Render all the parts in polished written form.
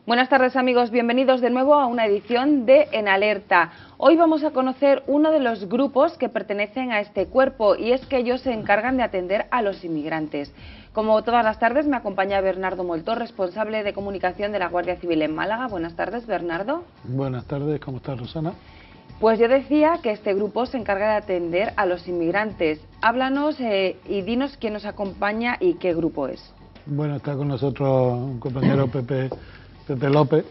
Buenas tardes amigos, bienvenidos de nuevo a una edición de En Alerta. Hoy vamos a conocer uno de los grupos que pertenecen a este cuerpo y es que ellos se encargan de atender a los inmigrantes. Como todas las tardes me acompaña Bernardo Moltó, responsable de comunicación de la Guardia Civil en Málaga. Buenas tardes, Bernardo. Buenas tardes, ¿cómo estás, Rosana? Pues yo decía que este grupo se encarga de atender a los inmigrantes. Háblanos y dinos quién nos acompaña y qué grupo es. Bueno, está con nosotros un compañero Pepe López,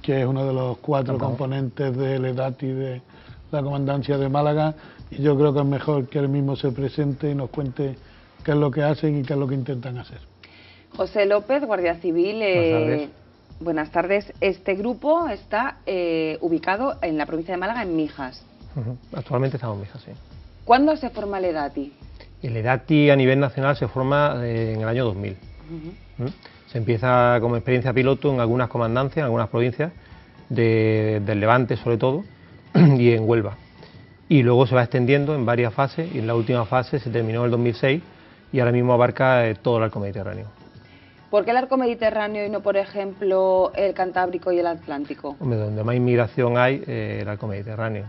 que es uno de los 4 componentes del EDATI de la Comandancia de Málaga, y yo creo que es mejor que él mismo se presente y nos cuente qué es lo que hacen y qué es lo que intentan hacer. José López, Guardia Civil. Buenas tardes. Buenas tardes. Este grupo está ubicado en la provincia de Málaga, en Mijas. Actualmente estamos en Mijas, sí. ¿Cuándo se forma el EDATI? El EDATI a nivel nacional se forma en el año 2000. Se empieza como experiencia piloto en algunas comandancias, en algunas provincias, del Levante sobre todo, y en Huelva. Y luego se va extendiendo en varias fases, y en la última fase se terminó en el 2006, y ahora mismo abarca todo el arco mediterráneo. ¿Por qué el arco mediterráneo y no, por ejemplo, el Cantábrico y el Atlántico? Hombre, donde más inmigración hay, el arco mediterráneo.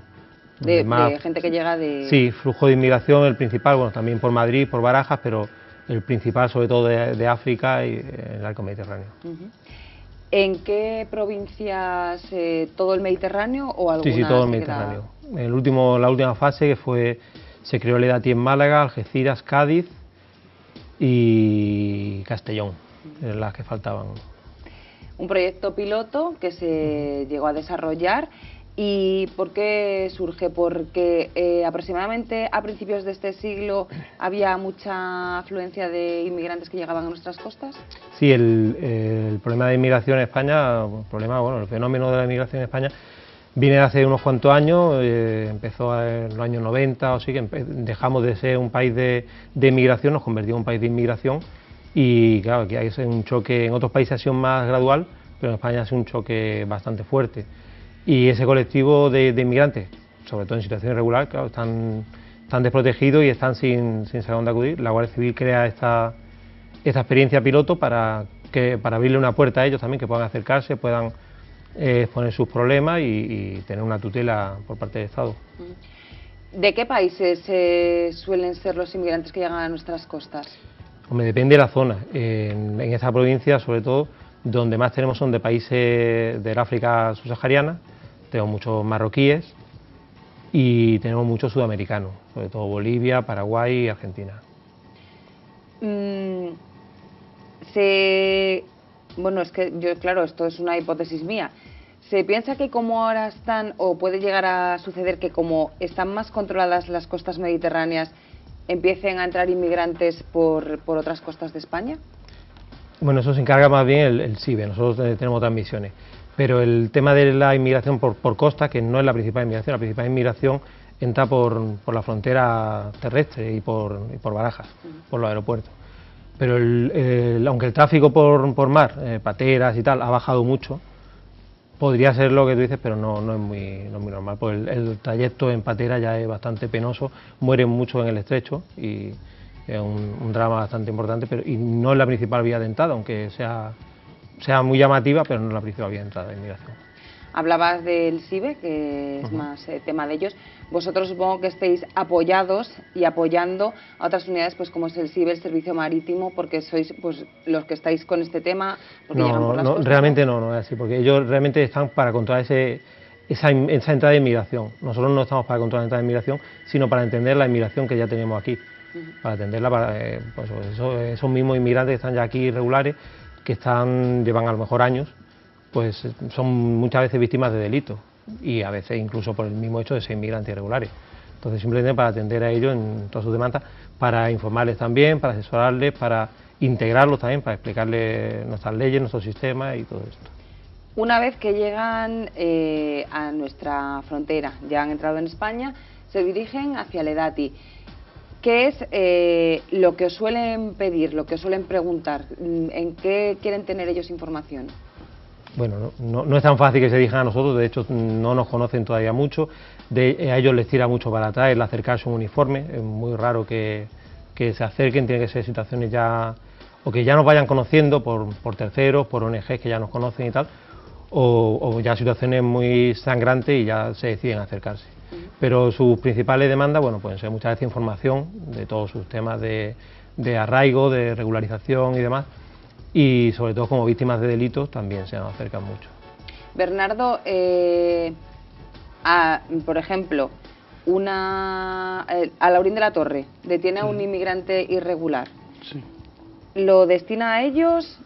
De gente que llega de... Sí, flujo de inmigración, el principal, bueno, también por Madrid, por Barajas, pero el principal sobre todo de África y el arco mediterráneo. ¿En qué provincias? ¿Todo el Mediterráneo o algunas? Sí, todo el Mediterráneo. La última fase que se creó el EDATI en Málaga, Algeciras, Cádiz y Castellón, eran las que faltaban. Un proyecto piloto que se llegó a desarrollar. ¿Y por qué surge? Porque aproximadamente a principios de este siglo había mucha afluencia de inmigrantes que llegaban a nuestras costas. Sí, el problema de inmigración en España, el fenómeno de la inmigración en España viene de hace unos cuantos años, empezó en los años 90 o así, que dejamos de ser un país de inmigración, nos convertimos en un país de inmigración y claro, aquí hay un choque, en otros países ha sido más gradual, pero en España ha sido un choque bastante fuerte. Y ese colectivo de inmigrantes, sobre todo en situación irregular, claro, están desprotegidos y están sin saber dónde acudir. La Guardia Civil crea esta experiencia piloto para abrirle una puerta a ellos también, que puedan acercarse, puedan exponer sus problemas y tener una tutela por parte del Estado. ¿De qué países suelen ser los inmigrantes que llegan a nuestras costas? Hombre, depende de la zona. En esta provincia, sobre todo, donde más tenemos son de países del África subsahariana, tenemos muchos marroquíes y tenemos muchos sudamericanos, sobre todo Bolivia, Paraguay y Argentina. Bueno, es que yo, claro, esto es una hipótesis mía. ¿Se piensa que como ahora están, o puede llegar a suceder que como están más controladas las costas mediterráneas, empiecen a entrar inmigrantes por otras costas de España? Bueno, eso se encarga más bien el CIBE, nosotros tenemos otras misiones. Pero el tema de la inmigración por costa, que no es la principal inmigración entra por la frontera terrestre y por Barajas, por los aeropuertos. Pero aunque el tráfico por mar, pateras y tal, ha bajado mucho, podría ser lo que tú dices, pero no es muy normal, porque el trayecto en patera ya es bastante penoso, mueren mucho en el estrecho y es un drama bastante importante, y no es la principal vía de entrada, aunque sea muy llamativa, pero no es la principal vía de entrada de inmigración. Hablabas del CIBE, que es más tema de ellos. Vosotros supongo que estéis apoyados y apoyando a otras unidades, pues como es el CIBE, el Servicio Marítimo, porque sois pues los que estáis con este tema. No, realmente no es así, porque ellos realmente están para controlar esa entrada de inmigración. Nosotros no estamos para controlar la entrada de inmigración, sino para entender la inmigración que ya tenemos aquí. Para atenderla, esos mismos inmigrantes que están ya aquí irregulares, que llevan a lo mejor años, pues son muchas veces víctimas de delitos y a veces incluso por el mismo hecho de ser inmigrantes irregulares. Entonces simplemente para atender a ellos en todas sus demandas, para informarles también, para asesorarles, para integrarlos también, para explicarles nuestras leyes, nuestro sistema y todo esto. Una vez que llegan a nuestra frontera, ya han entrado en España, se dirigen hacia el EDATI. ¿Qué es lo que os suelen pedir, lo que os suelen preguntar? ¿En qué quieren tener ellos información? Bueno, no es tan fácil que se dirijan a nosotros, de hecho no nos conocen todavía mucho, a ellos les tira mucho para atrás el acercarse a un uniforme, es muy raro que se acerquen, tiene que ser situaciones ya, o que ya nos vayan conociendo por terceros, por ONGs que ya nos conocen y tal, o ya situaciones muy sangrantes y ya se deciden acercarse. Pero sus principales demandas, bueno, pueden ser muchas veces información de todos sus temas de arraigo, de regularización y demás, y sobre todo como víctimas de delitos también se nos acercan mucho. Bernardo, por ejemplo, a Laurín de la Torre detiene a un inmigrante irregular. Sí. ¿Lo destina a ellos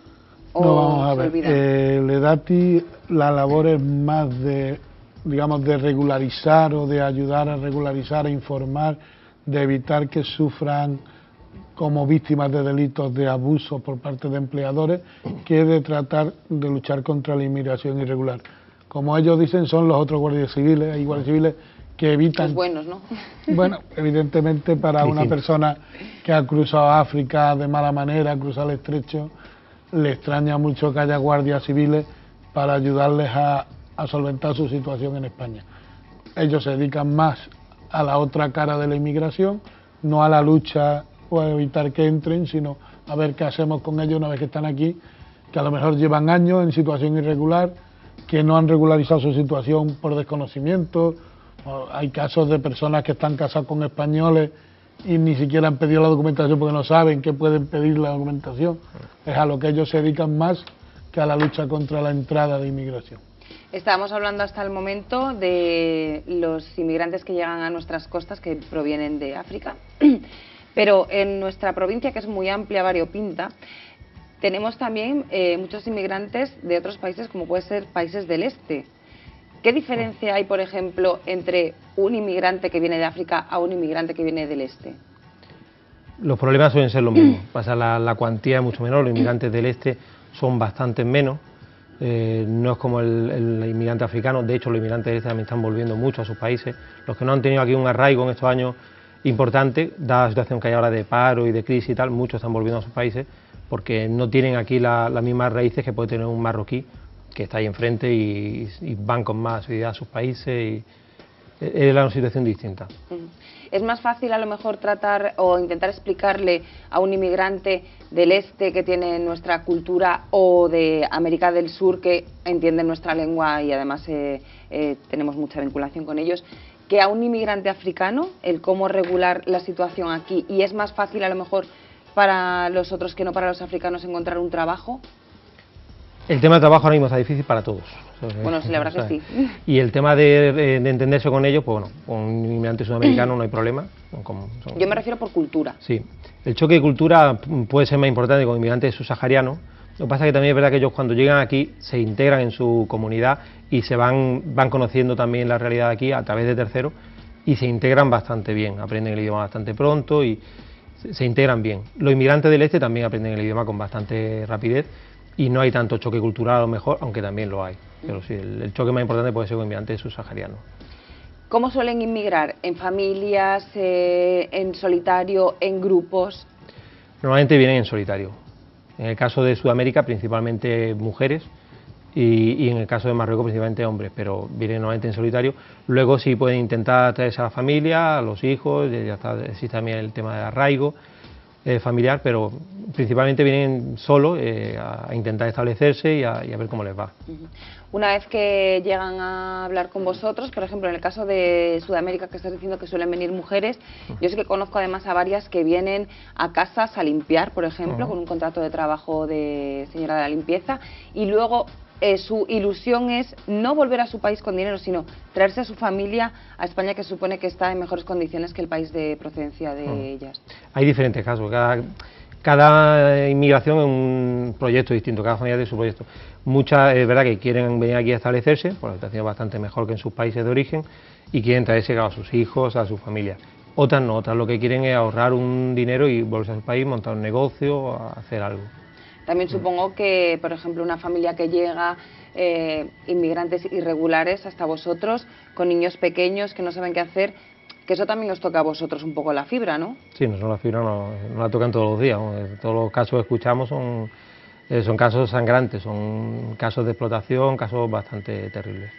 o no, vamos a se ver. olvidan? El EDATI, la labor es más de, digamos, de regularizar o de ayudar a regularizar, a informar, de evitar que sufran como víctimas de delitos de abuso por parte de empleadores, que de tratar de luchar contra la inmigración irregular. Como ellos dicen, son los otros guardias civiles, hay guardias civiles que evitan... Los buenos, ¿no? Bueno, evidentemente para una persona que ha cruzado África de mala manera, ha cruzado el estrecho, le extraña mucho que haya guardias civiles para ayudarles a solventar su situación en España. Ellos se dedican más a la otra cara de la inmigración, no a la lucha o a evitar que entren, sino a ver qué hacemos con ellos una vez que están aquí, que a lo mejor llevan años en situación irregular, que no han regularizado su situación por desconocimiento. Hay casos de personas que están casadas con españoles y ni siquiera han pedido la documentación porque no saben que pueden pedir la documentación. Es a lo que ellos se dedican más que a la lucha contra la entrada de inmigración. Estábamos hablando hasta el momento de los inmigrantes que llegan a nuestras costas, que provienen de África, pero en nuestra provincia, que es muy amplia, variopinta, tenemos también muchos inmigrantes de otros países, como puede ser países del este. ¿Qué diferencia hay, por ejemplo, entre un inmigrante que viene de África a un inmigrante que viene del este? Los problemas suelen ser los mismos, pasa la cuantía es mucho menor, los inmigrantes del este son bastante menos, no es como el inmigrante africano, de hecho los inmigrantes del este también están volviendo mucho a sus países, los que no han tenido aquí un arraigo en estos años importante, dada la situación que hay ahora de paro y de crisis y tal, muchos están volviendo a sus países porque no tienen aquí las mismas raíces que puede tener un marroquí que está ahí enfrente y van con más asiduidad a sus países y es una situación distinta. ¿Es más fácil a lo mejor tratar o intentar explicarle a un inmigrante del este que tiene nuestra cultura o de América del Sur que entiende nuestra lengua y además tenemos mucha vinculación con ellos, que a un inmigrante africano el cómo regular la situación aquí? ¿Y es más fácil a lo mejor para los otros que no para los africanos encontrar un trabajo? El tema del trabajo ahora mismo está difícil para todos. Bueno, sí, la verdad que sí. Y el tema de entenderse con ellos, pues bueno, con un inmigrante sudamericano no hay problema. Yo me refiero por cultura. Sí, el choque de cultura puede ser más importante con inmigrantes subsaharianos. Lo que pasa es que también es verdad que ellos cuando llegan aquí se integran en su comunidad y se van conociendo también la realidad de aquí a través de terceros y se integran bastante bien, aprenden el idioma bastante pronto y se integran bien. Los inmigrantes del este también aprenden el idioma con bastante rapidez y no hay tanto choque cultural a lo mejor, aunque también lo hay. Pero sí, el choque más importante puede ser con inmigrantes subsaharianos. ¿Cómo suelen inmigrar? ¿En familias, en solitario, en grupos? Normalmente vienen en solitario. En el caso de Sudamérica, principalmente mujeres, y en el caso de Marruecos, principalmente hombres, pero vienen normalmente en solitario. Luego sí pueden intentar traerse a la familia, a los hijos, ya está, existe también el tema de arraigo familiar, pero principalmente vienen solos a intentar establecerse y a ver cómo les va. Una vez que llegan a hablar con vosotros, por ejemplo, en el caso de Sudamérica, que estás diciendo que suelen venir mujeres, yo sé que conozco además a varias que vienen a casas a limpiar, por ejemplo, con un contrato de trabajo de señora de la limpieza, y luego su ilusión es no volver a su país con dinero, sino traerse a su familia a España, que supone que está en mejores condiciones que el país de procedencia de ellas. Hay diferentes casos, cada inmigración es un proyecto distinto, cada familia tiene su proyecto. Muchas es verdad que quieren venir aquí a establecerse, por la situación bastante mejor que en sus países de origen, y quieren traerse a sus hijos, a su familia. Otras no, otras lo que quieren es ahorrar un dinero y volverse a su país, montar un negocio, hacer algo. También supongo que, por ejemplo, una familia que llega, inmigrantes irregulares hasta vosotros, con niños pequeños que no saben qué hacer, que eso también os toca a vosotros un poco la fibra, ¿no? Sí, nosotros la fibra no la tocan todos los días, todos los casos que escuchamos son casos sangrantes, son casos de explotación, casos bastante terribles.